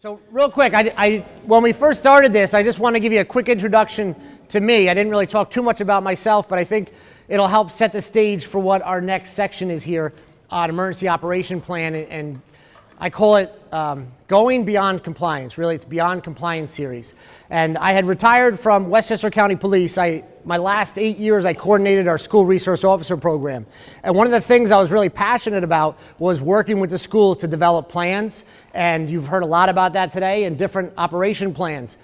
So real quick, when we first started this, I just want to give you a quick introduction to me. I didn't really talk too much about myself, but I think it'll help set the stage for what our next section is here on Emergency Operation Plan, and I call it Going Beyond Compliance. Really, it's Beyond Compliance series. And I had retired from Westchester County Police. My last 8 years, I coordinated our school resource officer program. And one of the things I was really passionate about was working with the schools to develop plans. And you've heard a lot about that today, and different operation plans.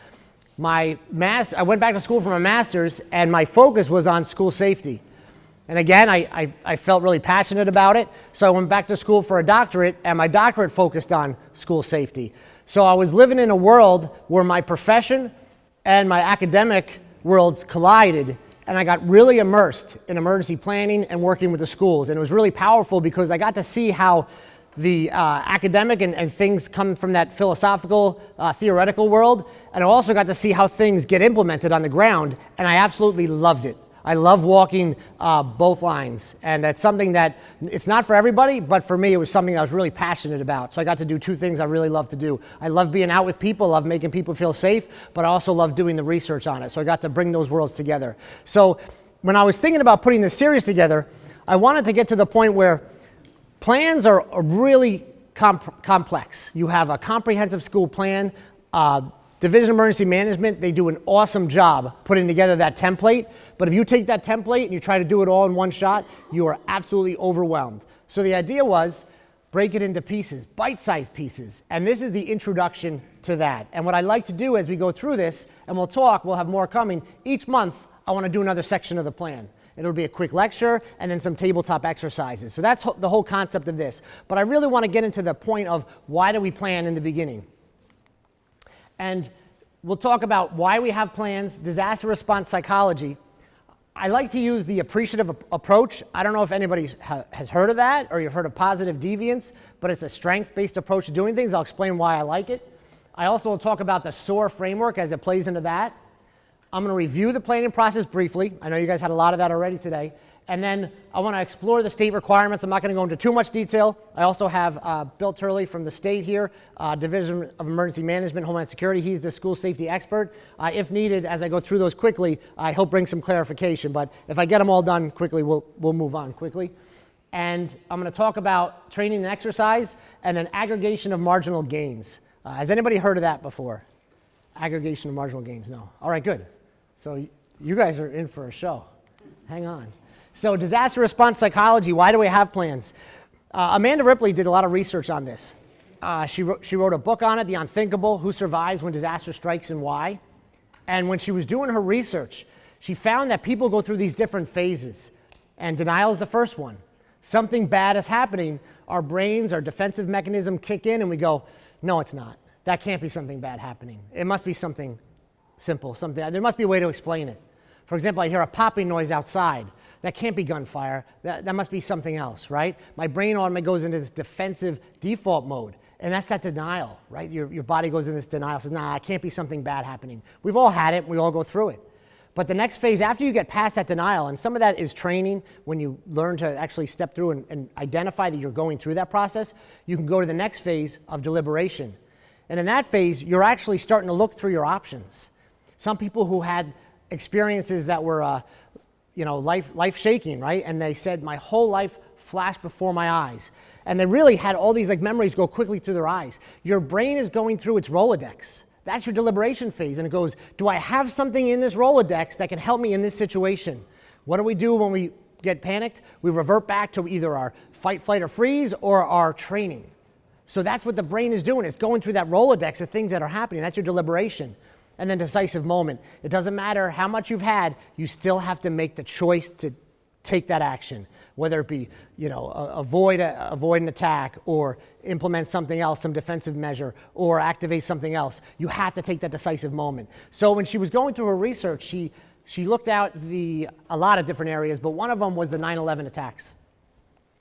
I went back to school for my master's, and my focus was on school safety. And again, I felt really passionate about it, so I went back to school for a doctorate, and my doctorate focused on school safety. So I was living in a world where my profession and my academic worlds collided, and I got really immersed in emergency planning and working with the schools. And it was really powerful because I got to see how the academic and things come from that philosophical, theoretical world, and I also got to see how things get implemented on the ground, and I absolutely loved it. I love walking both lines, and that's something that, it's not for everybody, but for me it was something I was really passionate about. So I got to do two things I really love to do. I love being out with people, love making people feel safe, but I also love doing the research on it. So I got to bring those worlds together. So when I was thinking about putting this series together, I wanted to get to the point where plans are really complex. You have a comprehensive school plan. Division of Emergency Management, they do an awesome job putting together that template. But if you take that template and you try to do it all in one shot, you are absolutely overwhelmed. So the idea was break it into pieces, bite-sized pieces. And this is the introduction to that. And what I like to do as we go through this, and we'll have more coming, each month I want to do another section of the plan. It'll be a quick lecture and then some tabletop exercises. So that's the whole concept of this. But I really want to get into the point of why do we plan in the beginning. And we'll talk about why we have plans, disaster response psychology. I like to use the appreciative approach. I don't know if anybody has heard of that or you've heard of positive deviance, but it's a strength-based approach to doing things. I'll explain why I like it. I also will talk about the SOAR framework as it plays into that. I'm going to review the planning process briefly. I know you guys had a lot of that already today. And then I want to explore the state requirements. I'm not going to go into too much detail. I also have Bill Turley from the state here, Division of Emergency Management, Homeland Security. He's the school safety expert. If needed, as I go through those quickly, he'll bring some clarification. But if I get them all done quickly, we'll move on quickly. And I'm going to talk about training and exercise, and then aggregation of marginal gains. Has anybody heard of that before? Aggregation of marginal gains? No. All right, good. So you guys are in for a show. Hang on. So disaster response psychology, why do we have plans? Amanda Ripley did a lot of research on this. She wrote a book on it, The Unthinkable, Who Survives When Disaster Strikes and Why. And when she was doing her research, she found that people go through these different phases. And denial is the first one. Something bad is happening, our brains, our defensive mechanism kick in and we go, no, it's not. That can't be something bad happening. It must be something simple, there must be a way to explain it. For example, I hear a popping noise outside. That can't be gunfire. That must be something else, right? My brain automatically goes into this defensive default mode, and that's that denial, right? Your body goes in this denial, says, nah, it can't be something bad happening. We've all had it. We all go through it. But the next phase, after you get past that denial, and some of that is training, when you learn to actually step through and identify that you're going through that process, you can go to the next phase of deliberation. And in that phase, you're actually starting to look through your options. Some people who had experiences that were life-shaking, right? And they said, my whole life flashed before my eyes. And they really had all these memories go quickly through their eyes. Your brain is going through its Rolodex. That's your deliberation phase. And it goes, do I have something in this Rolodex that can help me in this situation? What do we do when we get panicked? We revert back to either our fight, flight, or freeze or our training. So that's what the brain is doing. It's going through that Rolodex of things that are happening. That's your deliberation. And then decisive moment. It doesn't matter how much you've had, you still have to make the choice to take that action, whether it be, avoid an attack or implement something else, some defensive measure, or activate something else. You have to take that decisive moment. So when she was going through her research, she looked at a lot of different areas, but one of them was the 9/11 attacks.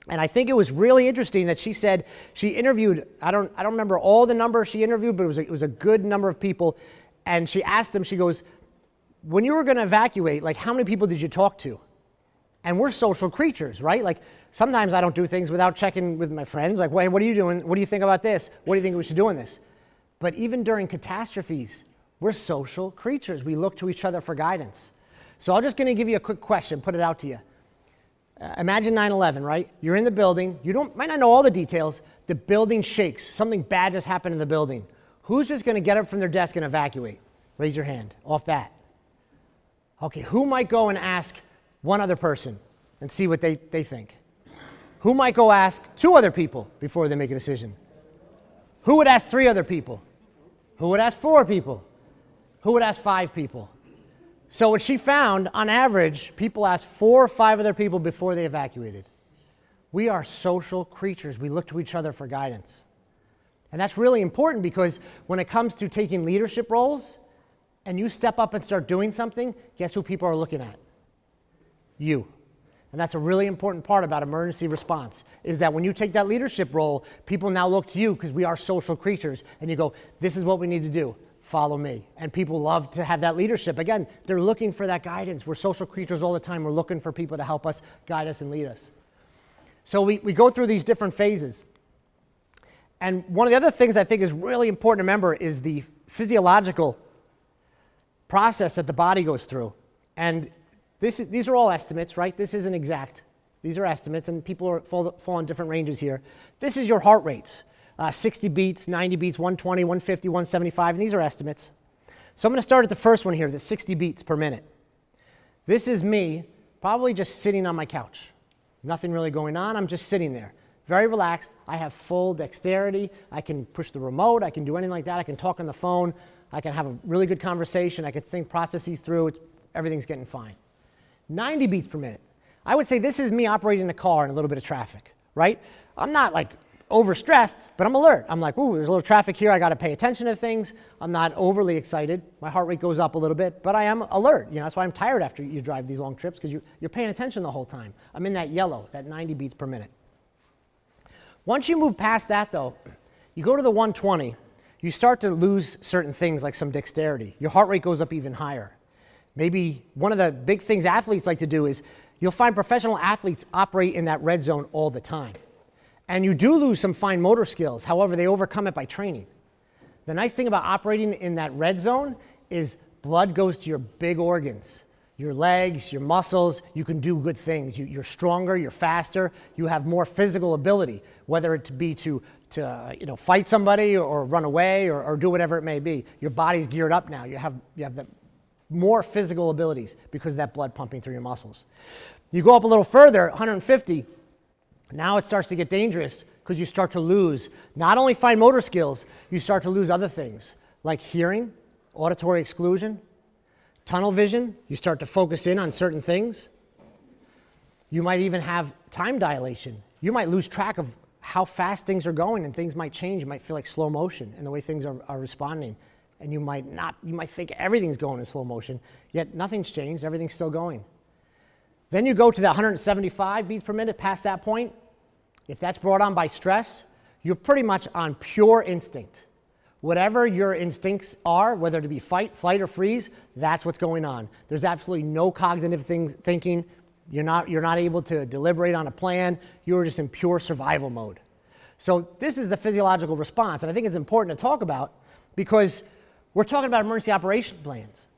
And I think it was really interesting that she said she interviewed, I don't remember all the numbers she interviewed, but it was a good number of people. And she asked them, she goes, when you were going to evacuate, how many people did you talk to? And we're social creatures, right? Sometimes I don't do things without checking with my friends. Hey, what are you doing? What do you think about this? What do you think we should do in this? But even during catastrophes, we're social creatures. We look to each other for guidance. So I'm just going to give you a quick question, put it out to you. Imagine 9/11, right? You're in the building. You might not know all the details. The building shakes. Something bad just happened in the building. Who's just going to get up from their desk and evacuate? Raise your hand off that. Okay, who might go and ask one other person and see what they think? Who might go ask 2 other people before they make a decision? Who would ask 3 other people? Who would ask 4 people? Who would ask 5 people? So what she found, on average, people asked 4 or 5 other people before they evacuated. We are social creatures. We look to each other for guidance. And that's really important because when it comes to taking leadership roles and you step up and start doing something, guess who people are looking at? You. And that's a really important part about emergency response, is that when you take that leadership role, people now look to you because we are social creatures, and you go, this is what we need to do. Follow me. And people love to have that leadership. Again, they're looking for that guidance. We're social creatures all the time. We're looking for people to help us, guide us, and lead us. So we go through these different phases. And one of the other things I think is really important to remember is the physiological process that the body goes through. And these are all estimates, right? This isn't exact. These are estimates, and people fall in different ranges here. This is your heart rates. 60 beats, 90 beats, 120, 150, 175, and these are estimates. So I'm going to start at the first one here, the 60 beats per minute. This is me probably just sitting on my couch. Nothing really going on. I'm just sitting there. Very relaxed. I have full dexterity. I can push the remote. I can do anything like that. I can talk on the phone. I can have a really good conversation. I can think processes through. Everything's getting fine. 90 beats per minute. I would say this is me operating a car in a little bit of traffic, right? I'm not like overstressed, but I'm alert. I'm like, ooh, there's a little traffic here. I got to pay attention to things. I'm not overly excited. My heart rate goes up a little bit, but I am alert. That's why I'm tired after you drive these long trips, because you're paying attention the whole time. I'm in that yellow, that 90 beats per minute. Once you move past that, though, you go to the 120, you start to lose certain things like some dexterity. Your heart rate goes up even higher. Maybe one of the big things athletes like to do is you'll find professional athletes operate in that red zone all the time. And you do lose some fine motor skills. However, they overcome it by training. The nice thing about operating in that red zone is blood goes to your big organs, your legs, your muscles. You can do good things. You're stronger, you're faster, you have more physical ability, whether it be to fight somebody or run away or do whatever it may be. Your body's geared up now. You have the more physical abilities because of that blood pumping through your muscles. You go up a little further, 150, now it starts to get dangerous because you start to lose not only fine motor skills, you start to lose other things like hearing, auditory exclusion, tunnel vision. You start to focus in on certain things. You might even have time dilation. You might lose track of how fast things are going, and things might change. You might feel like slow motion in the way things are responding. And you might think everything's going in slow motion, yet nothing's changed, everything's still going. Then you go to the 175 beats per minute. Past that point, if that's brought on by stress, you're pretty much on pure instinct. Whatever your instincts are, whether to be fight, flight, or freeze, that's what's going on. There's absolutely no cognitive thinking. You're not able to deliberate on a plan. You're just in pure survival mode. So this is the physiological response, and I think it's important to talk about because we're talking about emergency operation plans.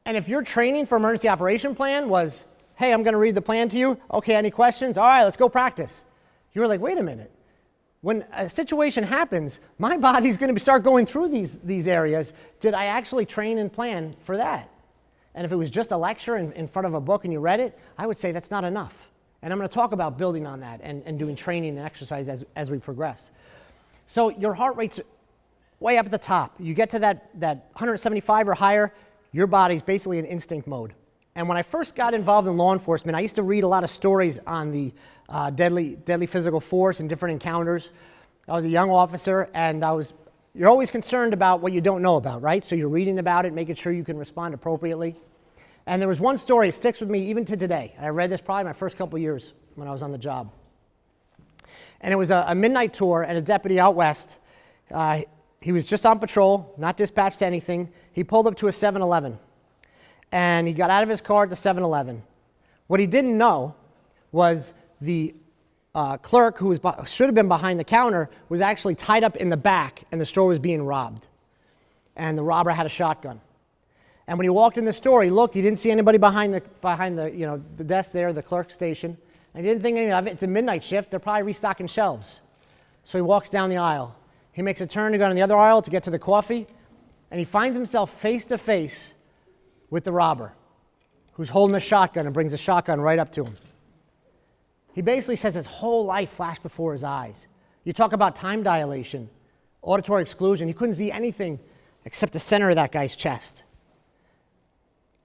And if your training for emergency operation plan was, hey, I'm going to read the plan to you. Okay, any questions? All right, let's go practice. You were like, wait a minute. When a situation happens, my body's going to start going through these areas. Did I actually train and plan for that? And if it was just a lecture in front of a book and you read it, I would say that's not enough. And I'm going to talk about building on that and doing training and exercise as we progress. So your heart rate's way up at the top. You get to that 175 or higher, your body's basically in instinct mode. And when I first got involved in law enforcement, I used to read a lot of stories on the deadly physical force and different encounters. I was a young officer, and you're always concerned about what you don't know about, right? So you're reading about it, making sure you can respond appropriately. And there was one story that sticks with me even to today. And I read this probably my first couple of years when I was on the job. And it was a midnight tour, and a deputy out west, he was just on patrol, not dispatched to anything. He pulled up to a 7-Eleven. And he got out of his car at the 7-Eleven. What he didn't know was the clerk, who should have been behind the counter, was actually tied up in the back, and the store was being robbed. And the robber had a shotgun. And when he walked in the store, he looked. He didn't see anybody behind the desk there, the clerk station. And he didn't think anything of it. It's a midnight shift. They're probably restocking shelves. So he walks down the aisle. He makes a turn to go down the other aisle to get to the coffee, and he finds himself face to face with the robber, who's holding a shotgun and brings the shotgun right up to him. He basically says his whole life flashed before his eyes. You talk about time dilation, auditory exclusion. He couldn't see anything except the center of that guy's chest.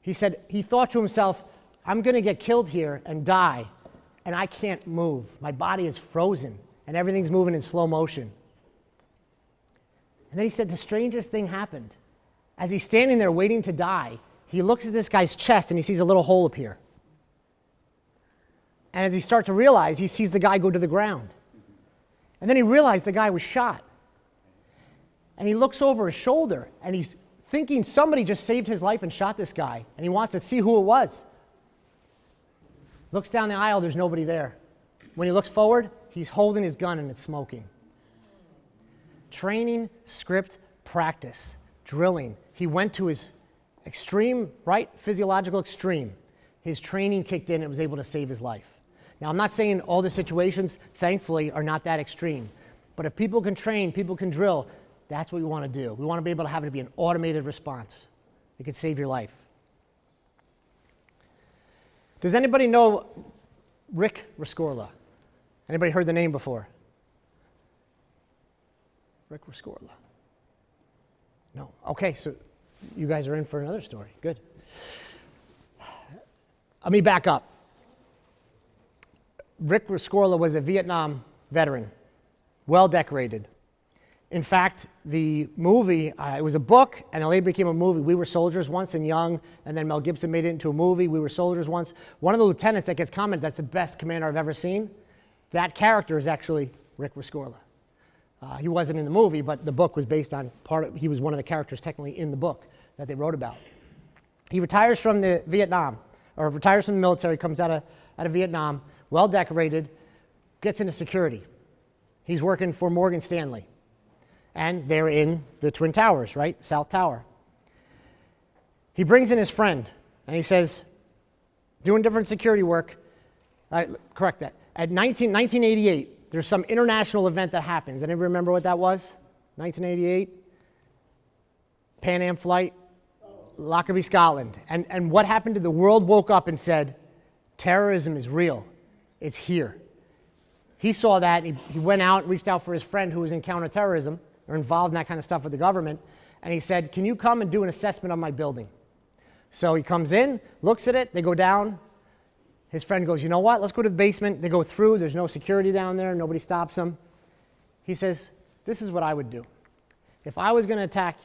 He said he thought to himself, I'm going to get killed here and die, and I can't move. My body is frozen, and everything's moving in slow motion. And then he said the strangest thing happened. As he's standing there waiting to die, he looks at this guy's chest and he sees a little hole appear. And as he starts to realize, he sees the guy go to the ground. And then he realized the guy was shot. And he looks over his shoulder and he's thinking somebody just saved his life and shot this guy. And he wants to see who it was. Looks down the aisle, there's nobody there. When he looks forward, he's holding his gun and it's smoking. Training, script, practice, drilling. He went to his extreme, right, physiological extreme. His training kicked in and was able to save his life. Now, I'm not saying all the situations, thankfully, are not that extreme. But if people can train, people can drill, that's what we want to do. We want to be able to have it be an automated response. It could save your life. Does anybody know Rick Rescorla? Anybody heard the name before? Rick Rescorla. No. Okay, so you guys are in for another story. Good. Let me back up. Rick Rescorla was a Vietnam veteran, well decorated. In fact, the movie, it was a book, and it later became a movie. We Were Soldiers Once and Young, and then Mel Gibson made it into a movie, We Were Soldiers Once. One of the lieutenants that gets commented, that's the best commander I've ever seen. That character is actually Rick Rescorla. He wasn't in the movie, but the book was based on he was one of the characters technically in the book that they wrote about. He retires from the military, comes out of Vietnam, well decorated, gets into security. He's working for Morgan Stanley. And they're in the Twin Towers, right? South Tower. He brings in his friend, and he says, doing different security work, correct that. At 1988, there's some international event that happens. Anybody remember what that was? 1988? Pan Am flight, Lockerbie, Scotland. And what happened? The world woke up and said, terrorism is real. It's here. He saw that, and he went out, reached out for his friend who was in counterterrorism, or involved in that kind of stuff with the government, and he said, can you come and do an assessment of my building? So he comes in, looks at it, they go down. His friend goes, you know what, let's go to the basement. They go through, there's no security down there, nobody stops them. He says, this is what I would do. If I was going to attack,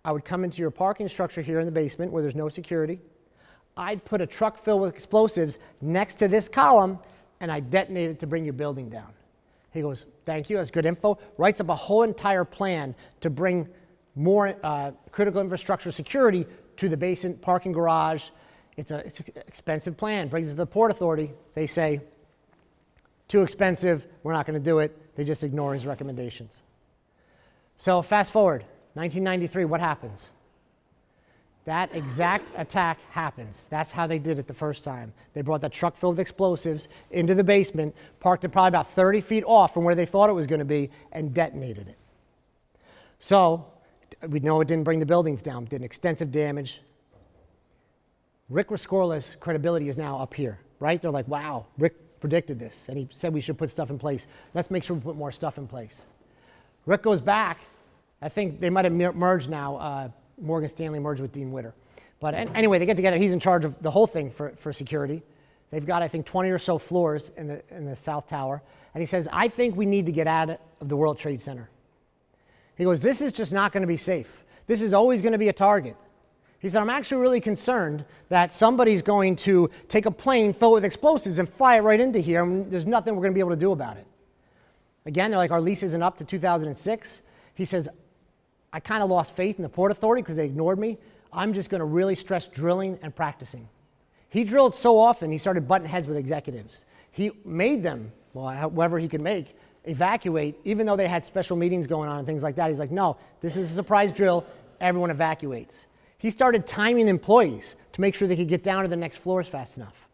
I would come into your parking structure here in the basement where there's no security. I'd put a truck filled with explosives next to this column, and I'd detonate it to bring your building down. He goes, thank you, that's good info. Writes up a whole entire plan to bring more critical infrastructure security to the basement parking garage. It's an expensive plan. Brings it to the Port Authority. They say, too expensive, we're not going to do it. They just ignore his recommendations. So fast forward, 1993, what happens? That exact attack happens. That's how they did it the first time. They brought that truck filled with explosives into the basement, parked it probably about 30 feet off from where they thought it was going to be, and detonated it. So we know it didn't bring the buildings down, did extensive damage. Rick Rescorla's credibility is now up here, right? They're like, wow, Rick predicted this, and he said we should put stuff in place. Let's make sure we put more stuff in place. Rick goes back. I think they might have merged now. Morgan Stanley merged with Dean Witter. But anyway, they get together. He's in charge of the whole thing for security. They've got, I think, 20 or so floors in the South Tower. And he says, I think we need to get out of the World Trade Center. He goes, this is just not going to be safe. This is always going to be a target. He said, I'm actually really concerned that somebody's going to take a plane filled with explosives and fly it right into here, and there's nothing we're going to be able to do about it. Again, they're like, our lease isn't up to 2006. He says, I kind of lost faith in the Port Authority because they ignored me. I'm just going to really stress drilling and practicing. He drilled so often, he started butting heads with executives. He made them well, however he could make, evacuate, even though they had special meetings going on and things like that. He's like, no, this is a surprise drill. Everyone evacuates. He started timing employees to make sure they could get down to the next floors fast enough.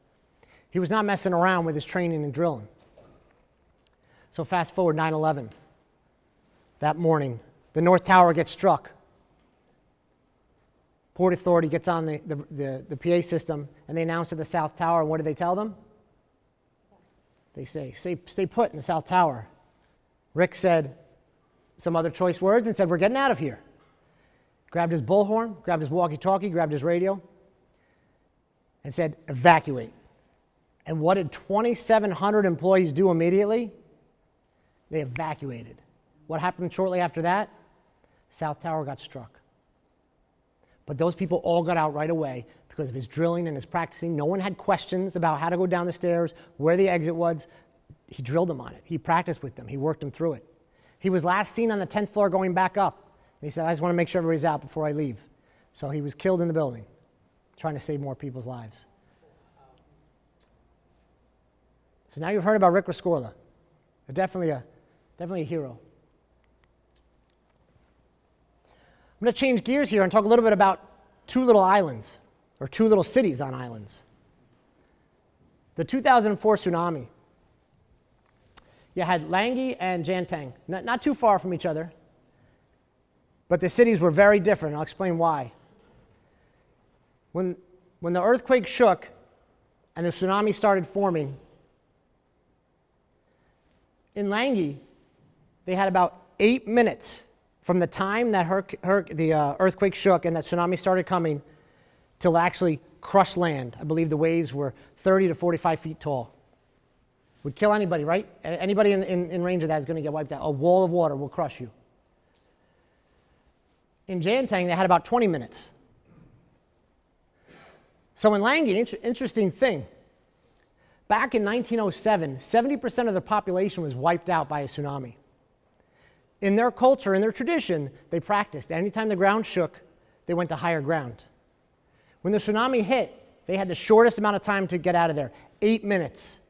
He was not messing around with his training and drilling. So fast forward 9/11. That morning, the North Tower gets struck. Port Authority gets on the PA system, and they announce to the South Tower, and what do they tell them? They say, stay put in the South Tower. Rick said some other choice words and said, we're getting out of here. Grabbed his bullhorn, grabbed his walkie-talkie, grabbed his radio, and said, evacuate. And what did 2,700 employees do immediately? They evacuated. What happened shortly after that? South Tower got struck. But those people all got out right away because of his drilling and his practicing. No one had questions about how to go down the stairs, where the exit was. He drilled them on it. He practiced with them. He worked them through it. He was last seen on the 10th floor going back up. And he said, I just want to make sure everybody's out before I leave. So he was killed in the building, trying to save more people's lives. So now you've heard about Rick Rescorla. Definitely a hero. I'm going to change gears here and talk a little bit about two little islands, or two little cities on islands. The 2004 tsunami. You had Langi and Jantang, not too far from each other, but the cities were very different. I'll explain why. When the earthquake shook and the tsunami started forming, in Langi, they had about 8 minutes from the time that the earthquake shook and that tsunami started coming till it actually crushed land. I believe the waves were 30 to 45 feet tall. Would kill anybody, right? Anybody in range of that is going to get wiped out. A wall of water will crush you. In Jantang, they had about 20 minutes. So in Langi, interesting thing. Back in 1907, 70% of the population was wiped out by a tsunami. In their culture, in their tradition, they practiced. Anytime the ground shook, they went to higher ground. When the tsunami hit, they had the shortest amount of time to get out of there, 8 minutes.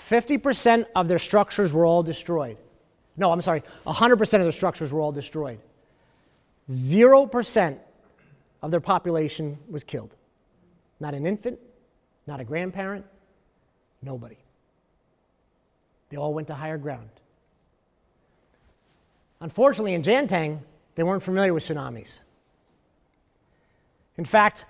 50% of their structures were all destroyed. No, I'm sorry, 100% of their structures were all destroyed. 0% of their population was killed. Not an infant, not a grandparent, nobody. They all went to higher ground. Unfortunately, in Jantang, they weren't familiar with tsunamis. In fact,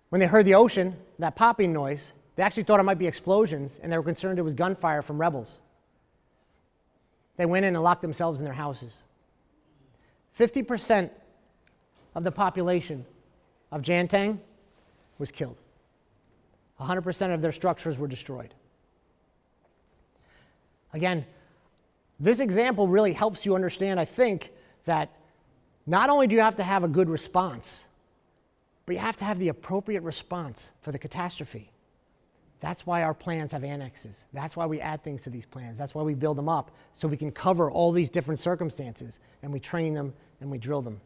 when they heard the ocean, that popping noise, they actually thought it might be explosions, and they were concerned it was gunfire from rebels. They went in and locked themselves in their houses. 50% of the population of Jantang was killed. 100% of their structures were destroyed. Again, this example really helps you understand, I think, that not only do you have to have a good response, but you have to have the appropriate response for the catastrophe. That's why our plans have annexes. That's why we add things to these plans. That's why we build them up, so we can cover all these different circumstances, and we train them and we drill them.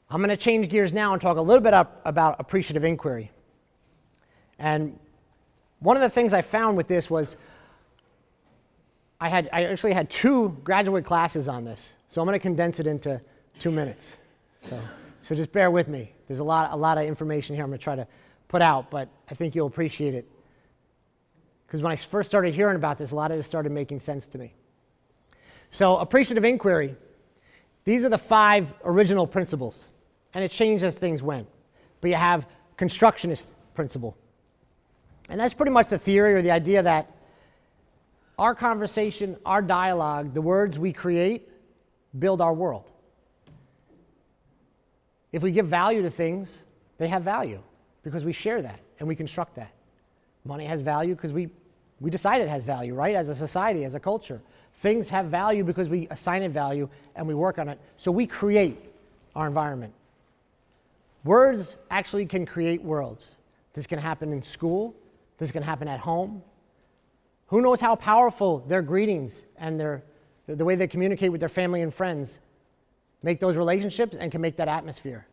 I'm going to change gears now and talk a little bit about appreciative inquiry. And one of the things I found with this was I actually had 2 graduate classes on this, so I'm going to condense it into 2 minutes. So just bear with me. There's a lot of information here I'm going to try to put out, but I think you'll appreciate it. Because when I first started hearing about this, a lot of this started making sense to me. So appreciative inquiry, these are the 5 original principles, and it changed as things went. But you have constructionist principle. And that's pretty much the theory or the idea that our conversation, our dialogue, the words we create, build our world. If we give value to things, they have value because we share that and we construct that. Money has value because we decide it has value, right? As a society, as a culture. Things have value because we assign it value and we work on it. So we create our environment. Words actually can create worlds. This can happen in school. This can happen at home. Who knows how powerful their greetings and the way they communicate with their family and friends make those relationships and can make that atmosphere.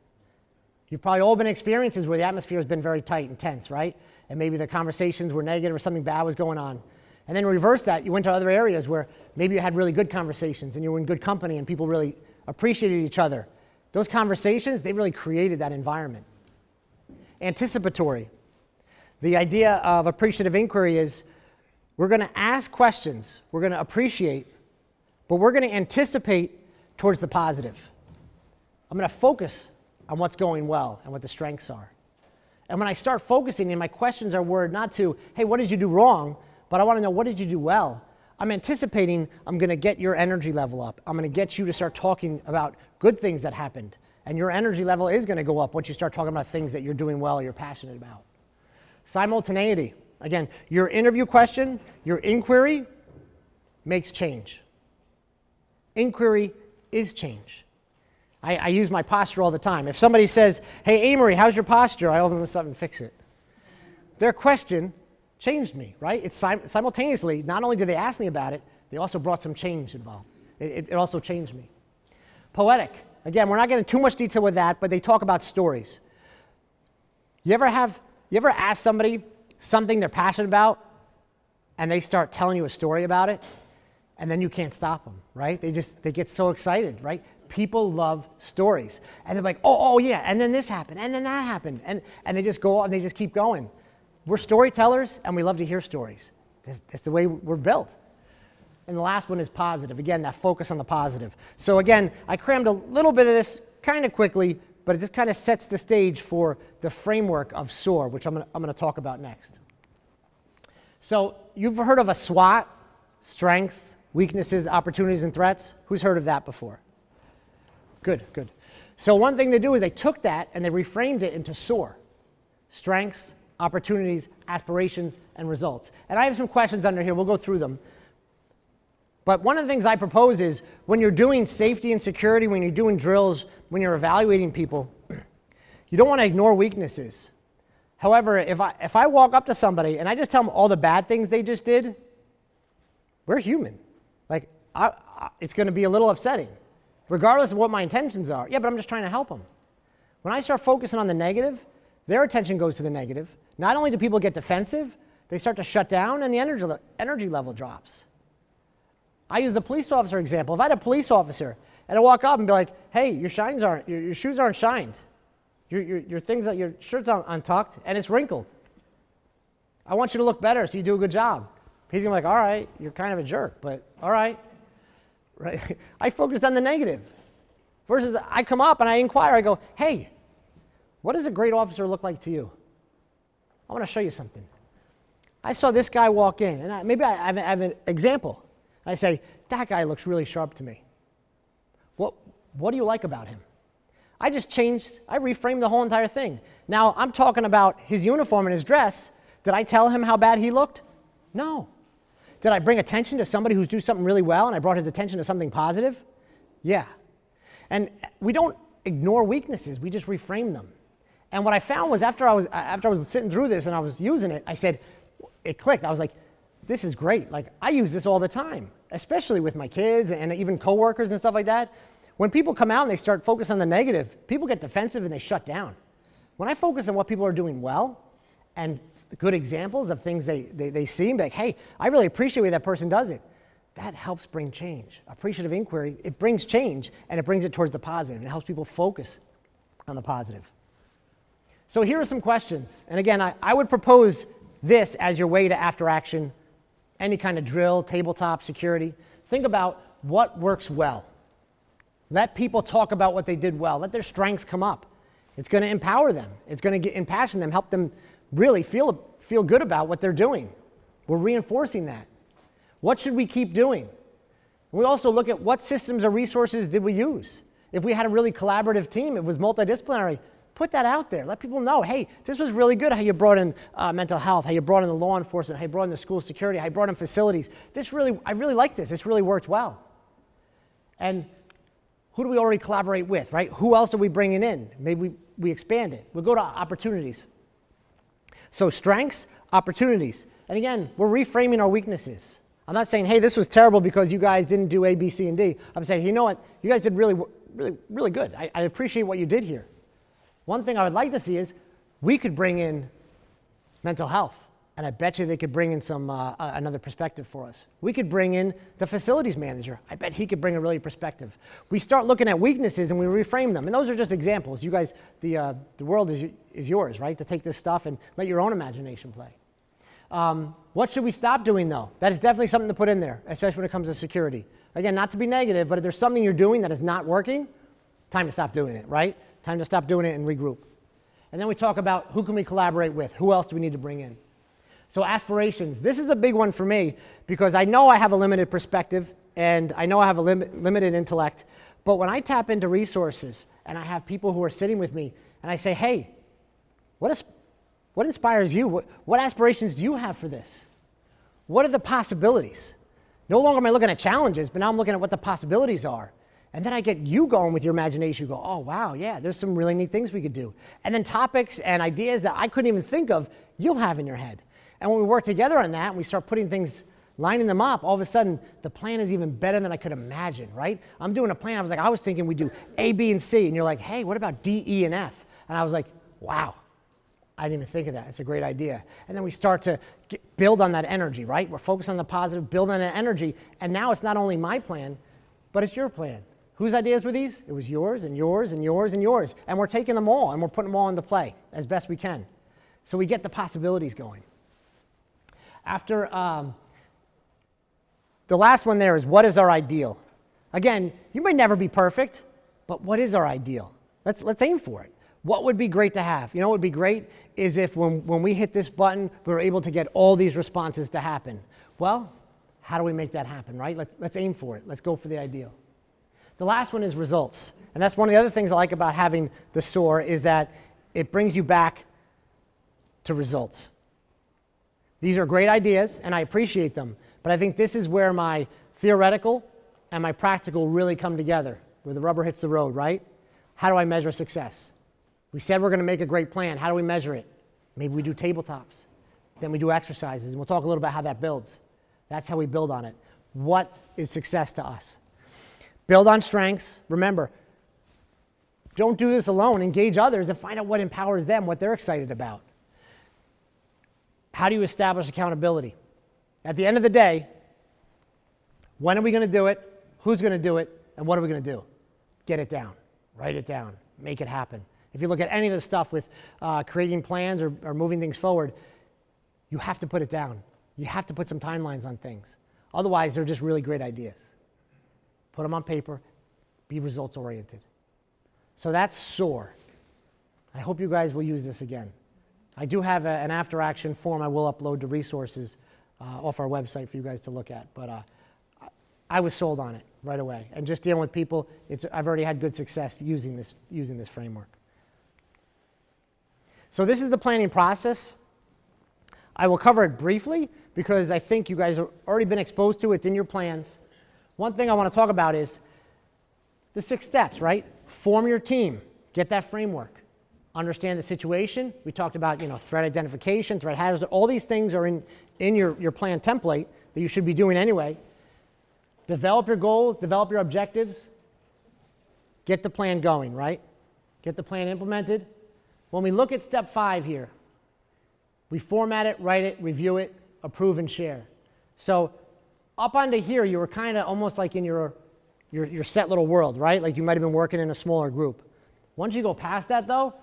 You've probably all been in experiences where the atmosphere has been very tight and tense, right? And maybe the conversations were negative or something bad was going on. And then reverse that, you went to other areas where maybe you had really good conversations and you were in good company and people really appreciated each other. Those conversations, they really created that environment. Anticipatory. The idea of appreciative inquiry is we're going to ask questions, we're going to appreciate, but we're going to anticipate towards the positive. I'm going to focus on what's going well and what the strengths are. And when I start focusing and my questions are worded not to, hey, what did you do wrong? But I want to know, what did you do well? I'm anticipating I'm going to get your energy level up. I'm going to get you to start talking about good things that happened. And your energy level is going to go up once you start talking about things that you're doing well or you're passionate about. Simultaneity. Again, your interview question, your inquiry makes change. Inquiry is change. I use my posture all the time. If somebody says, hey, Amery, how's your posture? I open this up and fix it. Their question changed me, right? It's simultaneously, not only did they ask me about it, they also brought some change involved. It also changed me. Poetic. Again, we're not getting too much detail with that, but they talk about stories. You ever ask somebody something they're passionate about, and they start telling you a story about it, and then you can't stop them, right? They get so excited, right? People love stories. And they're like, oh yeah, and then this happened, and then that happened. And they just go on, and they just keep going. We're storytellers, and we love to hear stories. That's the way we're built. And the last one is positive. Again, that focus on the positive. So again, I crammed a little bit of this kind of quickly, but it just kind of sets the stage for the framework of SOAR, which I'm going to talk about next. So you've heard of a SWOT, strengths, weaknesses, opportunities, and threats. Who's heard of that before? Good. So one thing they do is they took that and they reframed it into SOAR, strengths, opportunities, aspirations, and results. And I have some questions under here. We'll go through them. But one of the things I propose is when you're doing safety and security, when you're doing drills, when you're evaluating people, you don't want to ignore weaknesses. However, if I walk up to somebody and I just tell them all the bad things they just did, we're human. Like, it's going to be a little upsetting, regardless of what my intentions are. Yeah, but I'm just trying to help them. When I start focusing on the negative, their attention goes to the negative. Not only do people get defensive, they start to shut down and the energy level drops. I use the police officer example. If I had a police officer and I walk up and be like, hey, your shoes aren't shined. Your shirt's untucked and it's wrinkled. I want you to look better so you do a good job. He's gonna be like, all right, you're kind of a jerk, but all right. Right? I focused on the negative. Versus I come up and I inquire, I go, hey, what does a great officer look like to you? I want to show you something. I saw this guy walk in, and maybe I have an example. I say, that guy looks really sharp to me. What do you like about him? I reframed the whole entire thing. Now, I'm talking about his uniform and his dress. Did I tell him how bad he looked? No. Did I bring attention to somebody who's doing something really well and I brought his attention to something positive? Yeah. And we don't ignore weaknesses, we just reframe them. And what I found was after I was sitting through this and I was using it, I said, it clicked. I was like, this is great. Like, I use this all the time, especially with my kids and even coworkers and stuff like that. When people come out and they start focusing on the negative, people get defensive and they shut down. When I focus on what people are doing well and good examples of things they see and be like, hey, I really appreciate the way that person does it, that helps bring change. Appreciative inquiry, it brings change and it brings it towards the positive. It helps people focus on the positive. So here are some questions. And again, I would propose this as your way to after action, any kind of drill, tabletop, security. Think about what works well. Let people talk about what they did well. Let their strengths come up. It's going to empower them. It's going to impassion them, help them really feel good about what they're doing. We're reinforcing that. What should we keep doing? We also look at what systems or resources did we use. If we had a really collaborative team, it was multidisciplinary, put that out there. Let people know, hey, this was really good how you brought in mental health, how you brought in the law enforcement, how you brought in the school security, how you brought in facilities. I really like this. This really worked well. And who do we already collaborate with, right? Who else are we bringing in? Maybe we expand it. We'll go to opportunities. So strengths, opportunities. And again, we're reframing our weaknesses. I'm not saying, hey, this was terrible because you guys didn't do A, B, C, and D. I'm saying, you know what? You guys did really, really, really good. I appreciate what you did here. One thing I would like to see is we could bring in mental health, and I bet you they could bring in some another perspective for us. We could bring in the facilities manager. I bet he could bring a really perspective. We start looking at weaknesses and we reframe them, and those are just examples. You guys, the world is yours, right? To take this stuff and let your own imagination play. What should we stop doing though? That is definitely something to put in there, especially when it comes to security. Again, not to be negative, but if there's something you're doing that is not working, time to stop doing it, right? Time to stop doing it and regroup. And then we talk about who can we collaborate with? Who else do we need to bring in? So aspirations. This is a big one for me because I know I have a limited perspective and I know I have a limited intellect. But when I tap into resources and I have people who are sitting with me and I say, hey, what inspires you? What aspirations do you have for this? What are the possibilities? No longer am I looking at challenges, but now I'm looking at what the possibilities are. And then I get you going with your imagination. You go, oh, wow, yeah, there's some really neat things we could do. And then topics and ideas that I couldn't even think of, you'll have in your head. And when we work together on that and we start putting things, lining them up, all of a sudden the plan is even better than I could imagine, right? I'm doing a plan. I was thinking we do A, B, and C. And you're like, hey, what about D, E, and F? And I was like, wow, I didn't even think of that. It's a great idea. And then we start to build on that energy, right? We're focused on the positive, build on that energy. And now it's not only my plan, but it's your plan. Whose ideas were these? It was yours and yours and yours and yours. And we're taking them all and we're putting them all into play as best we can. So we get the possibilities going. After the last one there is what is our ideal? Again, you may never be perfect, but what is our ideal? Let's aim for it. What would be great to have? You know what would be great is if when we hit this button, we were able to get all these responses to happen. Well, how do we make that happen, right? Let's aim for it. Let's go for the ideal. The last one is results. And that's one of the other things I like about having the SOAR is that it brings you back to results. These are great ideas, and I appreciate them. But I think this is where my theoretical and my practical really come together, where the rubber hits the road, right? How do I measure success? We said we're going to make a great plan. How do we measure it? Maybe we do tabletops. Then we do exercises, and we'll talk a little about how that builds. That's how we build on it. What is success to us? Build on strengths. Remember, don't do this alone. Engage others and find out what empowers them, what they're excited about. How do you establish accountability? At the end of the day, when are we going to do it? Who's going to do it? And what are we going to do? Get it down. Write it down. Make it happen. If you look at any of the stuff with creating plans or moving things forward, you have to put it down. You have to put some timelines on things. Otherwise, they're just really great ideas. Put them on paper. Be results oriented. So that's SOAR. I hope you guys will use this again. I do have an after action form I will upload to resources off our website for you guys to look at. But I was sold on it right away. And just dealing with people, I've already had good success using this framework. So this is the planning process. I will cover it briefly because I think you guys have already been exposed to it. It's in your plans. One thing I want to talk about is the 6 steps, right? Form your team. Get that framework. Understand the situation. We talked about, threat identification, threat hazards. All these things are in your plan template that you should be doing anyway. Develop your goals. Develop your objectives. Get the plan going, right? Get the plan implemented. When we look at step 5 here, we format it, write it, review it, approve, and share. So up onto here, you were kind of almost like in your set little world, right? Like you might have been working in a smaller group. Once you go past that, though,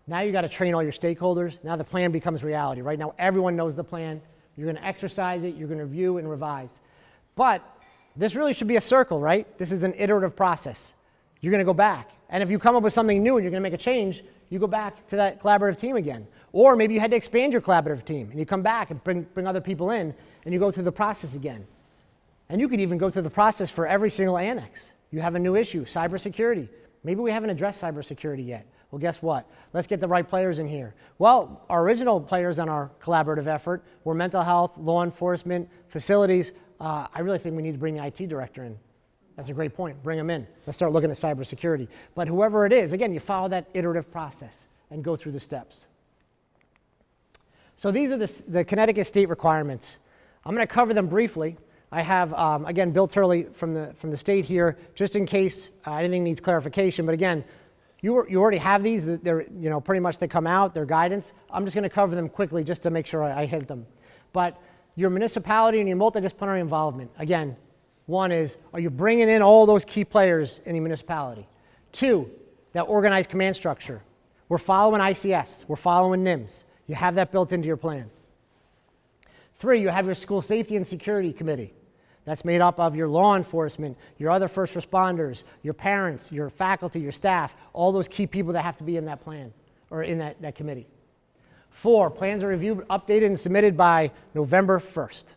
now you got to train all your stakeholders. Now the plan becomes reality. Right now, everyone knows the plan. You're going to exercise it. You're going to review and revise. But this really should be a circle, right? This is an iterative process. You're going to go back. And if you come up with something new and you're going to make a change, you go back to that collaborative team again. Or maybe you had to expand your collaborative team and you come back and bring other people in and you go through the process again. And you could even go through the process for every single annex. You have a new issue, cybersecurity. Maybe we haven't addressed cybersecurity yet. Well, guess what? Let's get the right players in here. Well, our original players on our collaborative effort were mental health, law enforcement, facilities. I really think we need to bring the IT director in. That's a great point. Bring them in. Let's start looking at cybersecurity. But whoever it is, again, you follow that iterative process and go through the steps. So these are the Connecticut state requirements. I'm going to cover them briefly. I have, again, Bill Turley from the state here, just in case anything needs clarification. But again, You already have these. They're, pretty much they come out, their guidance. I'm just going to cover them quickly just to make sure I hit them. But your municipality and your multidisciplinary involvement. Again, one is, are you bringing in all those key players in the municipality? Two, that organized command structure. We're following ICS. We're following NIMS. You have that built into your plan. Three, you have your school safety and security committee. That's made up of your law enforcement, your other first responders, your parents, your faculty, your staff, all those key people that have to be in that plan or in that committee. Four, plans are reviewed, updated, and submitted by November 1st.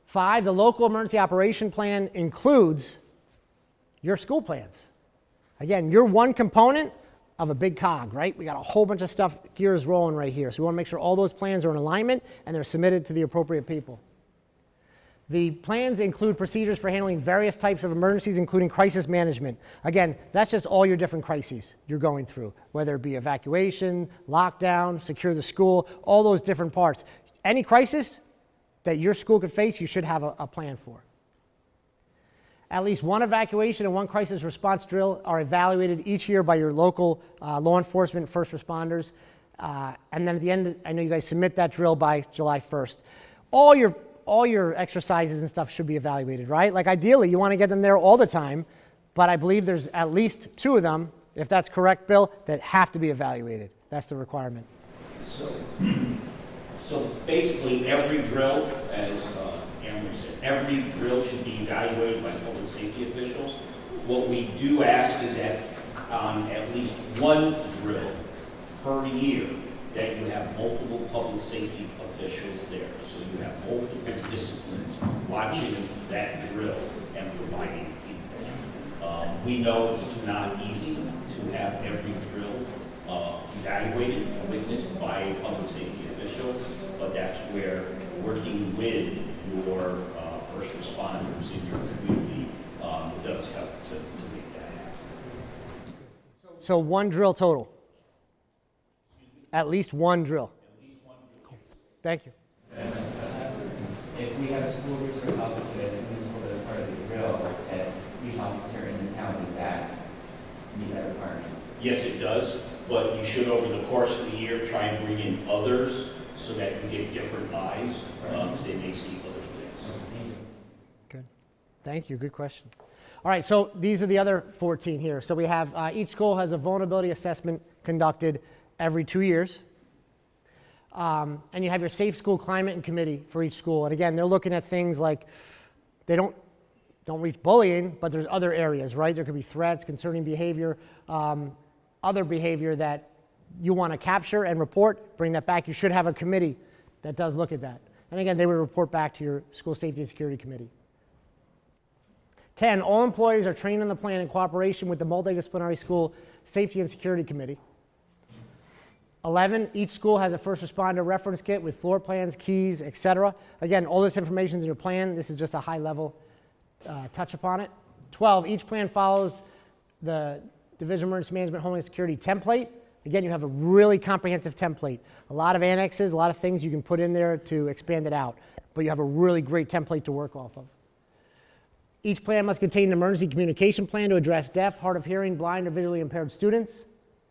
Five, the local emergency operation plan includes your school plans. Again, you're one component of a big cog, right? We got a whole bunch of stuff, gears rolling right here. So we want to make sure all those plans are in alignment and they're submitted to the appropriate people. The plans include procedures for handling various types of emergencies, including crisis management. Again, that's just all your different crises you're going through, whether it be evacuation, lockdown, secure the school, all those different parts. Any crisis that your school could face, you should have a plan for. At least one evacuation and one crisis response drill are evaluated each year by your local law enforcement first responders. And then at the end, I know you guys submit that drill by July 1st. All your exercises and stuff should be evaluated, right? Like ideally, you want to get them there all the time, but I believe there's at least 2 of them, if that's correct, Bill, that have to be evaluated. That's the requirement. So basically, every drill, as Amery said, every drill should be evaluated by public safety officials. What we do ask is that on at least one drill per year, that you have multiple public safety officials there. So you have multiple disciplines watching that drill and providing feedback. We know it's not easy to have every drill evaluated and witnessed by a public safety official, but that's where working with your first responders in your community does help to make that happen. So one drill total? At least one drill. At least one drill. Cool. Thank you. If we have a school resource officer that's in the school as part of the drill, as police officer in the town, does that meet that requirement? Yes, it does, but you should, over the course of the year, try and bring in others so that you get different eyes, so they may see other things. Good. Thank you. Good question. All right, so these are the other 14 here. So we have each school has a vulnerability assessment conducted every 2 years. And you have your safe school climate and committee for each school. And again, they're looking at things like they don't reach bullying, but there's other areas, right? There could be threats, concerning behavior, other behavior that you want to capture and report, bring that back. You should have a committee that does look at that. And again, they would report back to your school safety and security committee. 10, all employees are trained on the plan in cooperation with the multidisciplinary school safety and security committee. 11, each school has a first responder reference kit with floor plans, keys, etc. Again, all this information is in your plan. This is just a high level touch upon it. 12, each plan follows the Division of Emergency Management Homeland Security template. Again, you have a really comprehensive template. A lot of annexes, a lot of things you can put in there to expand it out. But you have a really great template to work off of. Each plan must contain an emergency communication plan to address deaf, hard of hearing, blind, or visually impaired students.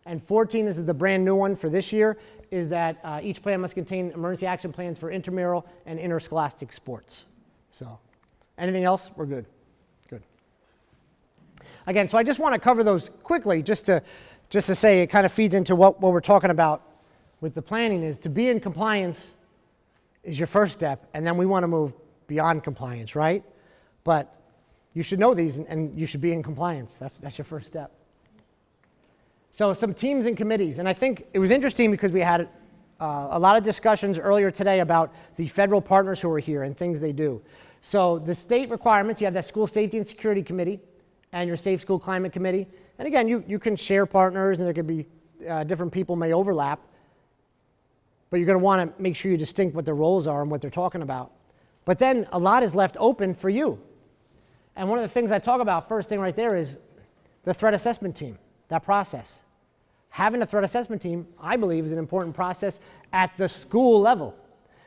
And 14, this is the brand new one for this year, is that each plan must contain emergency action plans for intramural and interscholastic sports. So, anything else? We're good. Good. Again, so I just want to cover those quickly, just to say it kind of feeds into what we're talking about with the planning. Is to be in compliance is your first step, and then we want to move beyond compliance, right? But you should know these, and you should be in compliance. That's your first step. So some teams and committees, and I think it was interesting because we had a lot of discussions earlier today about the federal partners who are here and things they do. So the state requirements, you have that school safety and security committee and your safe school climate committee. And again, you can share partners, and there could be different people may overlap, but you're going to want to make sure you distinct what their roles are and what they're talking about. But then a lot is left open for you. And one of the things I talk about first thing right there is the threat assessment team. That process. Having a threat assessment team, I believe, is an important process at the school level.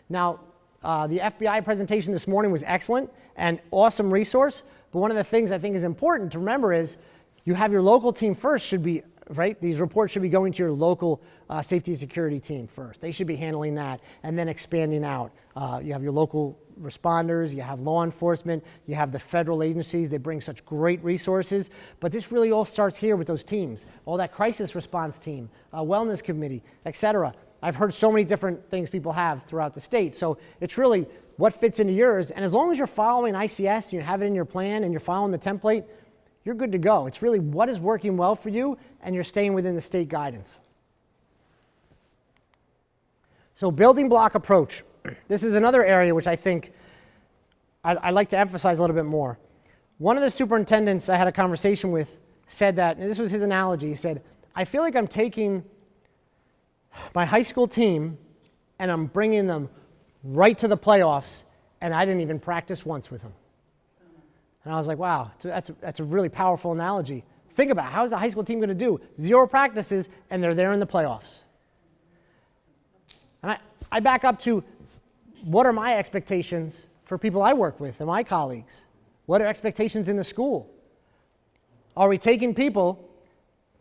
Now, the FBI presentation this morning was excellent and awesome resource, but one of the things I think is important to remember is You have your local team first should be, right? These reports should be going to your local safety and security team first. They should be handling that and then expanding out. You have your local responders, you have law enforcement, you have the federal agencies. They bring such great resources. But this really all starts here with those teams. All that crisis response team, wellness committee, et cetera. I've heard so many different things people have throughout the state. So it's really what fits into yours. And as long as you're following ICS, you have it in your plan and you're following the template, you're good to go. It's really what is working well for you and you're staying within the state guidance. So building block approach. This is another area which I think I'd like to emphasize a little bit more. One of the superintendents I had a conversation with said that, and this was his analogy, he said, I feel like I'm taking my high school team and I'm bringing them right to the playoffs and I didn't even practice once with them. And I was like, wow, that's a really powerful analogy. Think about it. How's a high school team going to do 0 practices and they're there in the playoffs? And I back up to what are my expectations for people I work with and my colleagues? What are expectations in the school? Are we taking people,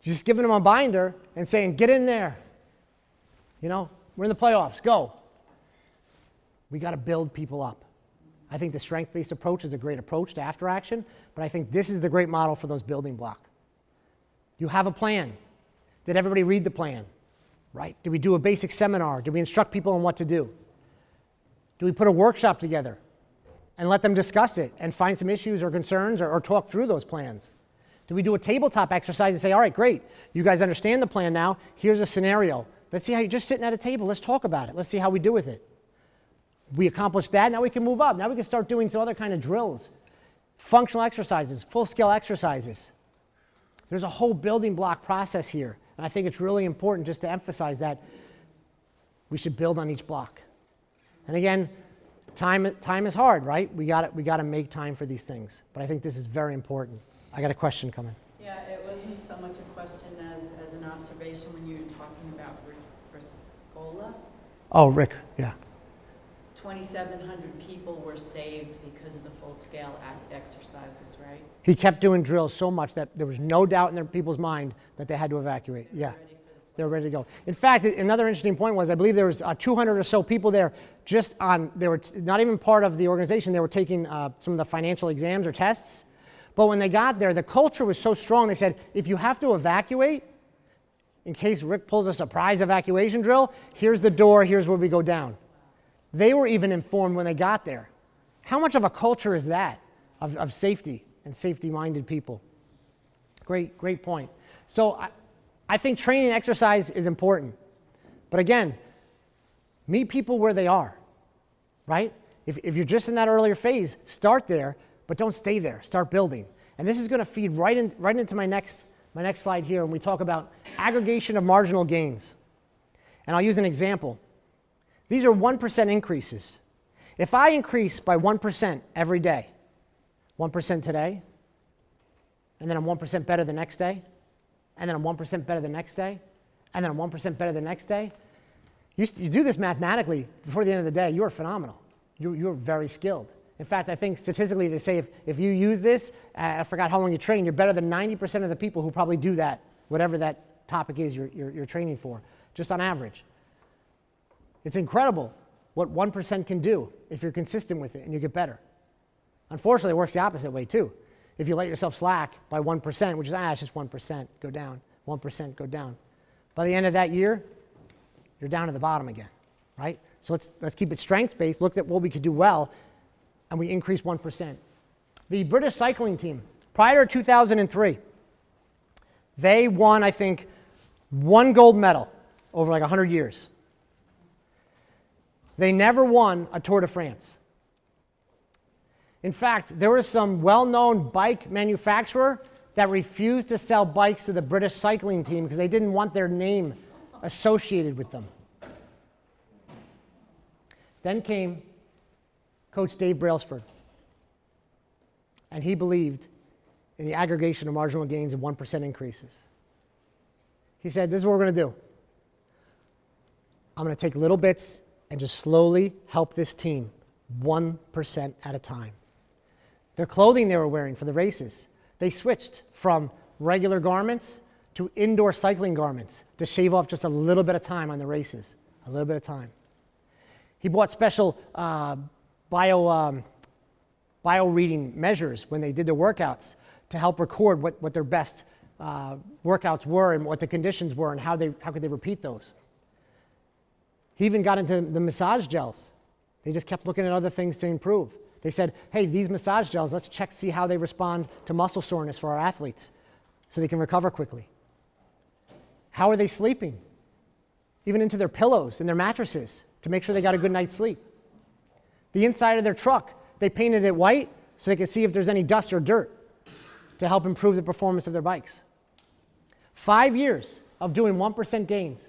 just giving them a binder and saying, get in there? You know, we're in the playoffs, go. We got to build people up. I think the strength-based approach is a great approach to after action, but I think this is the great model for those building blocks. You have a plan. Did everybody read the plan? Right? Did we do a basic seminar? Did we instruct people on what to do? Do we put a workshop together and let them discuss it and find some issues or concerns or talk through those plans? Do we do a tabletop exercise and say, all right, great, you guys understand the plan now, here's a scenario. Let's see how you're just sitting at a table, let's talk about it, let's see how we do with it. We accomplished that, now we can move up. Now we can start doing some other kind of drills, functional exercises, full-scale exercises. There's a whole building block process here, and I think it's really important just to emphasize that we should build on each block. And again, time is hard, right? We got to make time for these things. But I think this is very important. I got a question coming. Yeah, it wasn't so much a question as an observation when you were talking about Rick Friscola. Oh, Rick, yeah. 2,700 people were saved because of the full-scale exercises, right? He kept doing drills so much that there was no doubt in their people's mind that they had to evacuate. Yeah, they were ready to go. In fact, another interesting point was I believe there was 200 or so people there just on, they were not even part of the organization, they were taking some of the financial exams or tests. But when they got there, the culture was so strong, they said, if you have to evacuate, in case Rick pulls a surprise evacuation drill, here's the door, here's where we go down. They were even informed when they got there. How much of a culture is that of safety and safety-minded people? Great point. So I think training and exercise is important. But again, meet people where they are, right? If you're just in that earlier phase, start there, but don't stay there. Start building. And this is going to feed right into my next slide here when we talk about aggregation of marginal gains. And I'll use an example. These are 1% increases. If I increase by 1% every day, 1% today, and then I'm 1% better the next day, and then I'm 1% better the next day, and then I'm 1% better the next day, you do this mathematically before the end of the day, you are phenomenal. You're very skilled. In fact, I think statistically they say if you use this, I forgot how long you train, you're better than 90% of the people who probably do that, whatever that topic is you're training for, just on average. It's incredible what 1% can do if you're consistent with it and you get better. Unfortunately, it works the opposite way too. If you let yourself slack by 1%, which is, it's just 1%, go down, 1%, go down. By the end of that year, you're down at the bottom again, right? So let's keep it strengths-based, look at what we could do well, and we increase 1%. The British cycling team, prior to 2003, they won, I think, 1 gold medal over like 100 years. They never won a Tour de France. In fact, there was some well-known bike manufacturer that refused to sell bikes to the British cycling team because they didn't want their name associated with them. Then came Coach Dave Brailsford, and he believed in the aggregation of marginal gains and 1% increases. He said, this is what we're going to do. I'm going to take little bits and just slowly help this team 1% at a time. Their clothing they were wearing for the races, they switched from regular garments to indoor cycling garments to shave off just a little bit of time on the races, a little bit of time. He bought special bio reading measures when they did their workouts to help record what their best workouts were and what the conditions were and how could they repeat those. He even got into the massage gels. They just kept looking at other things to improve. They said, hey, these massage gels, let's check to see how they respond to muscle soreness for our athletes so they can recover quickly. How are they sleeping? Even into their pillows and their mattresses to make sure they got a good night's sleep. The inside of their truck, they painted it white so they could see if there's any dust or dirt to help improve the performance of their bikes. 5 years of doing 1% gains.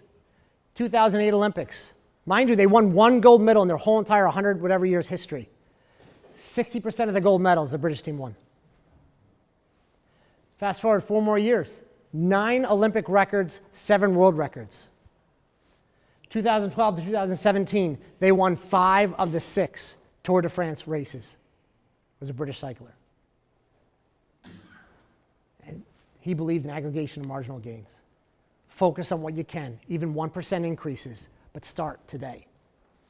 2008 Olympics. Mind you, they won 1 gold medal in their whole entire 100 whatever years history. 60% of the gold medals the British team won. Fast forward 4 more years. 9 Olympic records, 7 world records. 2012 to 2017, they won 5 of the 6 Tour de France races. Was a British cycler. And he believed in aggregation of marginal gains. Focus on what you can, even 1% increases, but start today.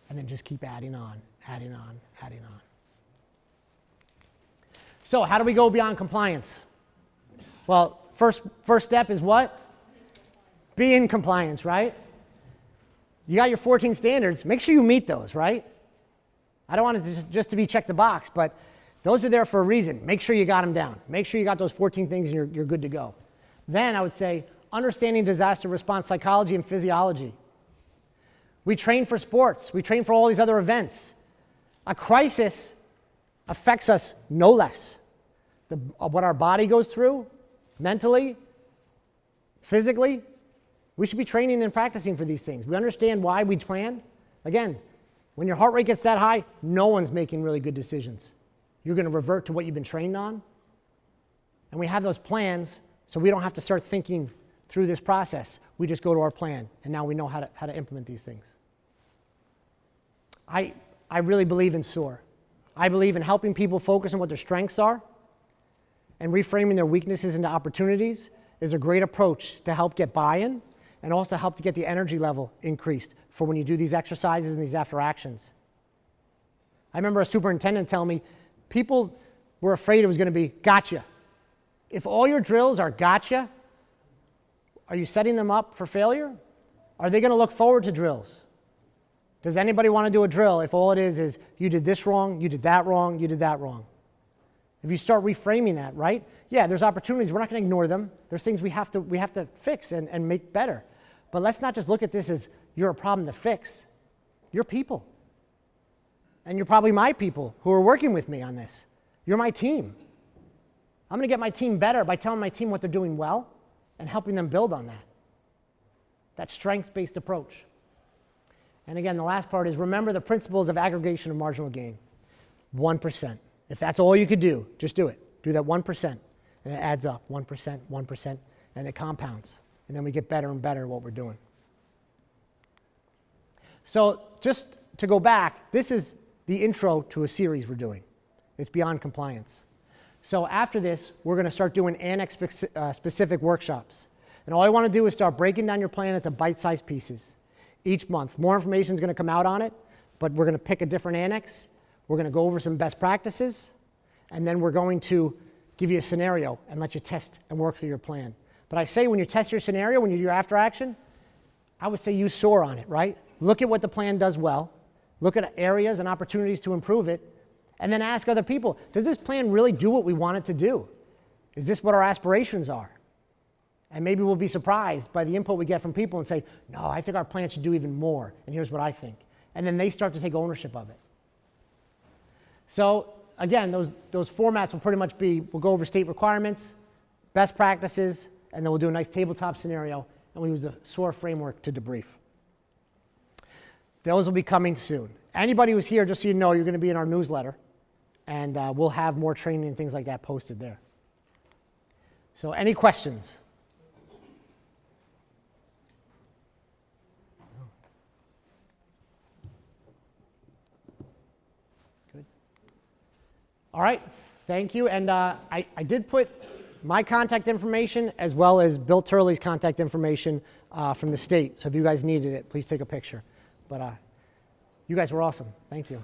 And then just keep adding on, adding on, adding on. So how do we go beyond compliance? Well, first step is what? Be in compliance, right? You got your 14 standards. Make sure you meet those, right? I don't want it just to be check the box, but those are there for a reason. Make sure you got them down. Make sure you got those 14 things and you're good to go. Then I would say understanding disaster response psychology and physiology. We train for sports. We train for all these other events. A crisis affects us no less. What our body goes through, mentally, physically, we should be training and practicing for these things. We understand why we plan. Again, when your heart rate gets that high, no one's making really good decisions. You're going to revert to what you've been trained on. And we have those plans so we don't have to start thinking through this process. We just go to our plan, and now we know how to implement these things. I really believe in SOAR. I believe in helping people focus on what their strengths are, and reframing their weaknesses into opportunities is a great approach to help get buy-in and also help to get the energy level increased for when you do these exercises and these after actions. I remember a superintendent telling me people were afraid it was going to be gotcha. If all your drills are gotcha, are you setting them up for failure? Are they going to look forward to drills? Does anybody want to do a drill if all it is you did this wrong, you did that wrong, you did that wrong? If you start reframing that, right? Yeah, there's opportunities. We're not going to ignore them. There's things we have to fix and make better. But let's not just look at this as you're a problem to fix. You're people. And you're probably my people who are working with me on this. You're my team. I'm going to get my team better by telling my team what they're doing well and helping them build on that. That strengths-based approach. And again, the last part is remember the principles of aggregation of marginal gain. 1%. If that's all you could do, just do it. Do that 1%. And it adds up. 1%, 1%, and it compounds. And then we get better and better at what we're doing. So just to go back, this is the intro to a series we're doing. It's Beyond Compliance. So after this, we're going to start doing annex-specific workshops. And all I want to do is start breaking down your plan into bite-sized pieces each month. More information is going to come out on it, but we're going to pick a different annex. We're going to go over some best practices, and then we're going to give you a scenario and let you test and work through your plan. But I say when you test your scenario, when you do your after action, I would say use SOAR on it, right? Look at what the plan does well. Look at areas and opportunities to improve it. And then ask other people, does this plan really do what we want it to do? Is this what our aspirations are? And maybe we'll be surprised by the input we get from people and say, no, I think our plan should do even more, and here's what I think. And then they start to take ownership of it. So again, those formats will pretty much be, we'll go over state requirements, best practices, and then we'll do a nice tabletop scenario, and we'll use a SOAR framework to debrief. Those will be coming soon. Anybody who's here, just so you know, you're going to be in our newsletter, and we'll have more training and things like that posted there. So any questions? Good. All right, thank you. And I did put my contact information as well as Bill Turley's contact information from the state. So if you guys needed it, please take a picture. But you guys were awesome. Thank you.